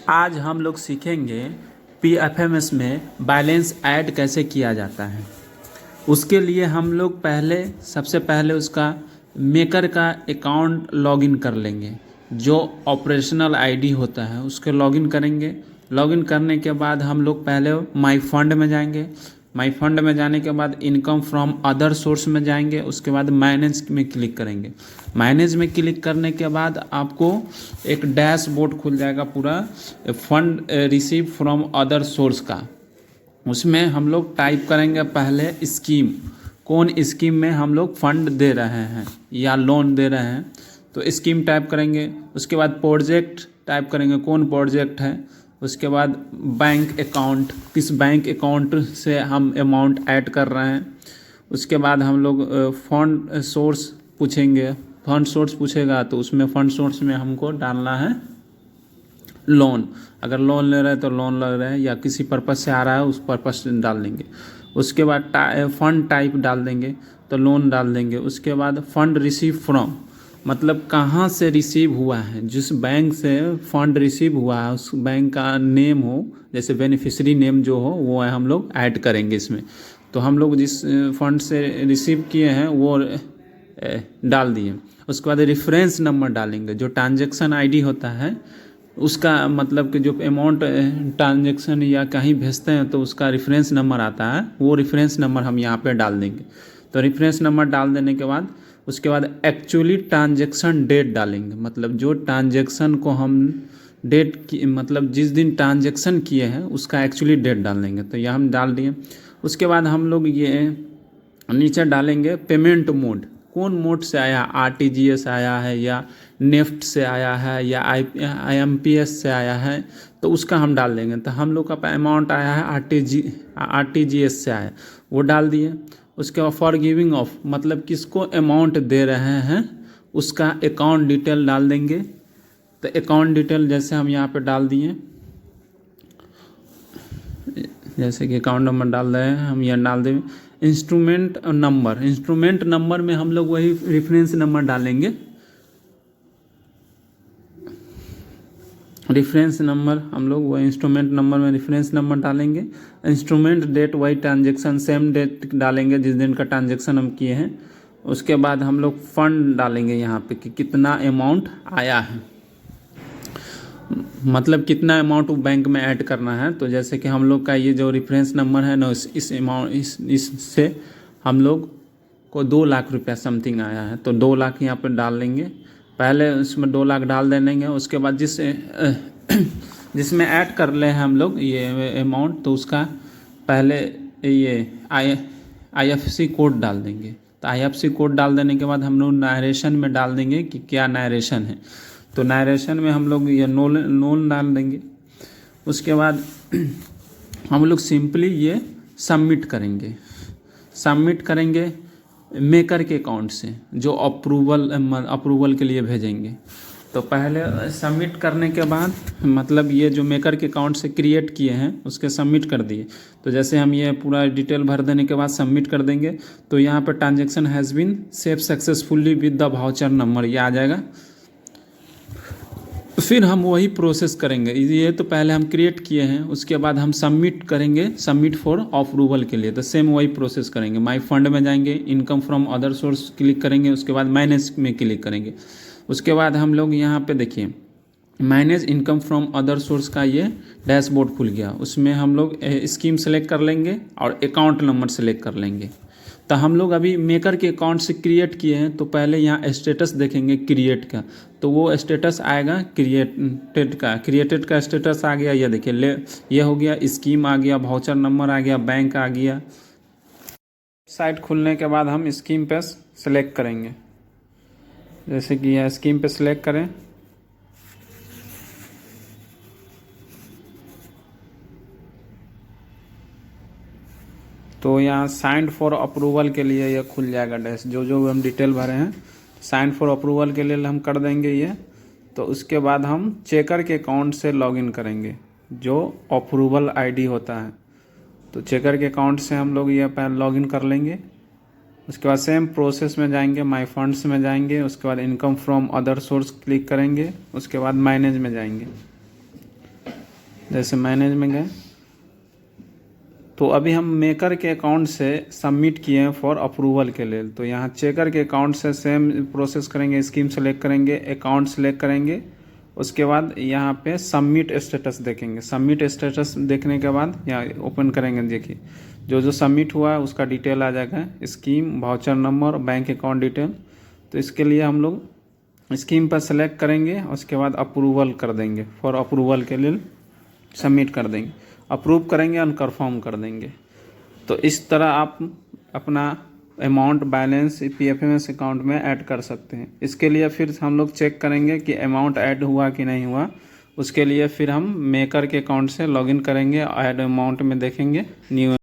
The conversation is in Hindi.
आज हम लोग सीखेंगे पीएफएमएस में बैलेंस ऐड कैसे किया जाता है। उसके लिए हम लोग सबसे पहले उसका मेकर का अकाउंट लॉगिन कर लेंगे। जो ऑपरेशनल आईडी होता है उसके लॉगिन करेंगे। लॉगिन करने के बाद हम लोग पहले माई फंड में जाएंगे। माई फंड में जाने के बाद इनकम फ्रॉम अदर सोर्स में जाएंगे। उसके बाद मैनेज में क्लिक करेंगे। मैनेज में क्लिक करने के बाद आपको एक डैशबोर्ड खुल जाएगा पूरा fund receive from other source का। उसमें हम लोग टाइप करेंगे पहले स्कीम, कौन स्कीम में हम लोग फंड दे रहे हैं या लोन दे रहे हैं, तो स्कीम टाइप करेंगे। उसके बाद प्रोजेक्ट टाइप करेंगे, कौन प्रोजेक्ट है। उसके बाद बैंक अकाउंट, किस बैंक अकाउंट से हम अमाउंट ऐड कर रहे हैं। उसके बाद हम लोग फंड सोर्स पूछेंगे। फंड सोर्स पूछेगा तो उसमें फंड सोर्स में हमको डालना है लोन। अगर लोन ले रहे हैं तो लोन लग रहे हैं या किसी पर्पज़ से आ रहा है उस पर्पज़ से डाल देंगे। उसके बाद फंड टाइप डाल देंगे तो लोन डाल देंगे। उसके बाद फंड रिसीव फ्रॉम, मतलब कहाँ से रिसीव हुआ है, जिस बैंक से फंड रिसीव हुआ है उस बैंक का नेम हो, जैसे बेनिफिशियरी नेम जो हो वो है हम लोग ऐड करेंगे इसमें। तो हम लोग जिस फंड से रिसीव किए हैं वो डाल दिए। उसके बाद रेफरेंस नंबर डालेंगे। जो ट्रांजैक्शन आईडी होता है उसका, मतलब कि जो अमाउंट ट्रांजैक्शन या कहीं भेजते हैं तो उसका रेफरेंस नंबर आता है, वो रेफरेंस नंबर हम यहाँ पे डाल देंगे। तो रेफरेंस नंबर डाल देने के बाद उसके बाद एक्चुअली ट्रांजैक्शन डेट डालेंगे। मतलब जो ट्रांजैक्शन को हम डेट की, मतलब जिस दिन ट्रांजैक्शन किए हैं उसका एक्चुअली डेट डाल देंगे। तो यह हम डाल दिए। उसके बाद हम लोग ये नीचे डालेंगे पेमेंट मोड, कौन मोड से आया, आरटीजीएस आया है या नेफ्ट से आया है या आईएमपीएस से आया है, तो उसका हम डाल देंगे। तो हम लोग का अमाउंट आया है आरटीजीएस से आया, वो डाल दिए। उसके बाद फॉर गिविंग ऑफ, मतलब किसको अमाउंट दे रहे हैं उसका अकाउंट डिटेल डाल देंगे। तो अकाउंट डिटेल जैसे हम यहाँ पे डाल दिए, जैसे कि अकाउंट नंबर डाल रहे हैं हम यहाँ डाल देंगे। इंस्ट्रूमेंट नंबर में हम लोग वही रेफरेंस नंबर डालेंगे। रेफरेंस नंबर हम लोग वही इंस्ट्रूमेंट नंबर में रेफरेंस नंबर डालेंगे। इंस्ट्रूमेंट डेट वही ट्रांजैक्शन सेम डेट डालेंगे जिस दिन का ट्रांजैक्शन हम किए हैं। उसके बाद हम लोग फंड डालेंगे यहाँ पे कि कितना अमाउंट आया है, मतलब कितना अमाउंट बैंक में ऐड करना है। तो जैसे कि हम लोग का ये जो रेफरेंस नंबर है ना, इस अमाउंट इससे हम लोग को 2 लाख रुपया समथिंग आया है, तो 2 लाख यहाँ पर डाल लेंगे। पहले उसमें 2 लाख डाल देंगे। उसके बाद जिसमें ऐड कर ले हैं हम लोग ये अमाउंट, तो उसका पहले ये आईएफएससी कोड डाल देंगे। तो आईएफएससी कोड डाल देने के बाद हम लोग नरेशन में डाल देंगे कि क्या नरेशन है। तो नरेशन में हम लोग ये लोन डाल देंगे। उसके बाद हम लोग सिंपली ये सबमिट करेंगे मेकर के अकाउंट से, जो अप्रूवल के लिए भेजेंगे। तो पहले सबमिट करने के बाद, मतलब ये जो मेकर के अकाउंट से क्रिएट किए हैं उसके सबमिट कर दिए। तो जैसे हम ये पूरा डिटेल भर देने के बाद सबमिट कर देंगे तो यहाँ पर transaction has been save successfully with the voucher number, ये आ जाएगा। फिर हम वही प्रोसेस करेंगे। ये तो पहले हम क्रिएट किए हैं, उसके बाद हम सबमिट करेंगे, सबमिट फॉर अप्रूवल के लिए। तो सेम वही प्रोसेस करेंगे। माई फंड में जाएंगे, income from other source click करेंगे, उसके बाद मैनेज में क्लिक करेंगे। उसके बाद हम लोग यहाँ पे देखिए manage income from other source का ये डैशबोर्ड खुल गया। उसमें हम लोग स्कीम सेलेक्ट कर लेंगे और अकाउंट नंबर सेलेक्ट कर लेंगे। तो हम लोग अभी मेकर के अकाउंट से क्रिएट किए हैं, तो पहले यहाँ स्टेटस देखेंगे क्रिएट का, तो वो स्टेटस आएगा क्रिएटेड का स्टेटस आ गया। ये देखिए ये हो गया, स्कीम आ गया, वाउचर नंबर आ गया, बैंक आ गया। साइट खुलने के बाद हम स्कीम पे सेलेक्ट करेंगे, जैसे कि यह स्कीम पे सेलेक्ट करें। तो यहाँ साइंड फॉर अप्रूवल के लिए ये खुल जाएगा डैश, जो हम डिटेल भरे हैं साइंड फॉर अप्रूवल के लिए हम कर देंगे ये। तो उसके बाद हम चेकर के अकाउंट से लॉगिन करेंगे, जो अप्रूवल आईडी होता है। तो चेकर के अकाउंट से हम लोग ये पहले लॉगिन कर लेंगे। उसके बाद सेम प्रोसेस में जाएंगे, माई फंड्स में जाएंगे, उसके बाद income from other source click करेंगे, उसके बाद मैनेज में जाएंगे। जैसे मैनेज में गए तो अभी हम मेकर के अकाउंट से सबमिट किए हैं फॉर अप्रूवल के लिए। तो यहाँ चेकर के अकाउंट से सेम प्रोसेस करेंगे, स्कीम सेलेक्ट करेंगे, अकाउंट सेलेक्ट करेंगे, उसके बाद यहाँ पे सबमिट स्टेटस देखेंगे। सबमिट स्टेटस देखने के बाद यहाँ ओपन करेंगे, देखिए जो जो सबमिट हुआ है उसका डिटेल आ जाएगा, scheme, voucher number, bank account detail. तो इसके लिए हम लोग स्कीम पर सेलेक्ट करेंगे, उसके बाद अप्रूवल कर देंगे, फॉर अप्रूवल के लिए सबमिट कर देंगे, अप्रूव करेंगे, अनकन्फर्म कर देंगे। तो इस तरह आप अपना अमाउंट बैलेंस पीएफएमएस अकाउंट में ऐड कर सकते हैं। इसके लिए फिर हम लोग चेक करेंगे कि अमाउंट ऐड हुआ कि नहीं हुआ। उसके लिए फिर हम मेकर के अकाउंट से लॉगिन करेंगे, ऐड अमाउंट में देखेंगे न्यू